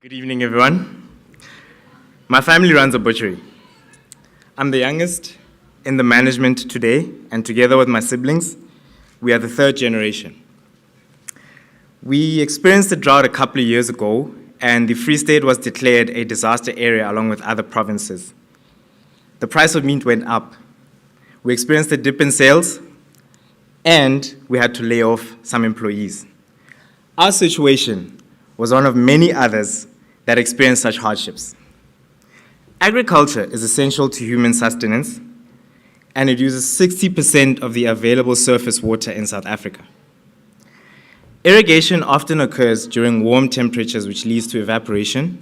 Good evening, everyone. My family runs a butchery. I'm the youngest in the management today, and together with my siblings, we are the third generation. We experienced a drought a couple of years ago, and the Free State was declared a disaster area along with other provinces. The price of meat went up. We experienced a dip in sales, and we had to lay off some employees. Our situation was one of many others that experience such hardships. Agriculture is essential to human sustenance, and it uses 60% of the available surface water in South Africa. Irrigation often occurs during warm temperatures, which leads to evaporation.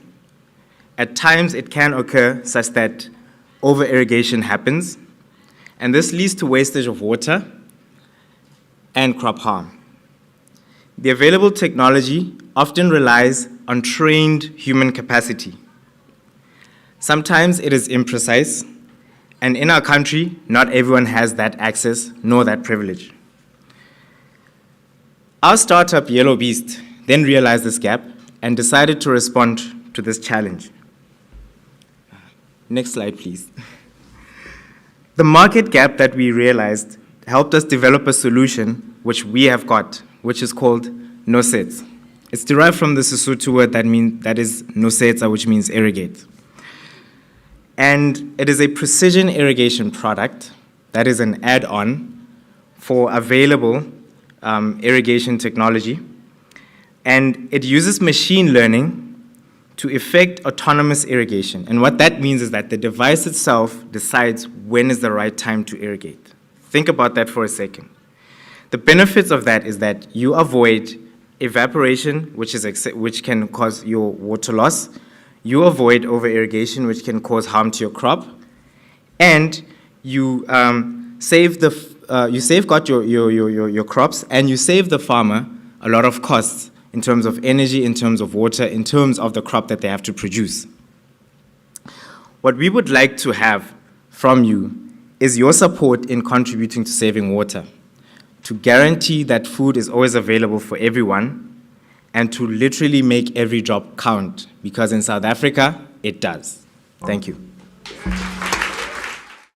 At times, it can occur such that over-irrigation happens, and this leads to wastage of water and crop harm. The available technology often relies on trained human capacity. Sometimes it is imprecise, and in our country, not everyone has that access nor that privilege. Our startup, Yellow Beast, then realized this gap and decided to respond to this challenge. Next slide, please. The market gap that we realized helped us develop a solution which we have got, which is called Nosetsa. It's derived from the Sesotho word that is Nosetsa, which means irrigate. And it is a precision irrigation product that is an add-on for available irrigation technology. And it uses machine learning to effect autonomous irrigation. And what that means is that the device itself decides when is the right time to irrigate. Think about that for a second. The benefits of that is that you avoid evaporation, which can cause your water loss. You avoid over-irrigation, which can cause harm to your crop. And you safeguard your crops, and you save the farmer a lot of costs in terms of energy, in terms of water, in terms of the crop that they have to produce. What we would like to have from you is your support in contributing to saving water, to guarantee that food is always available for everyone, and to literally make every drop count, because in South Africa, it does. Thank you.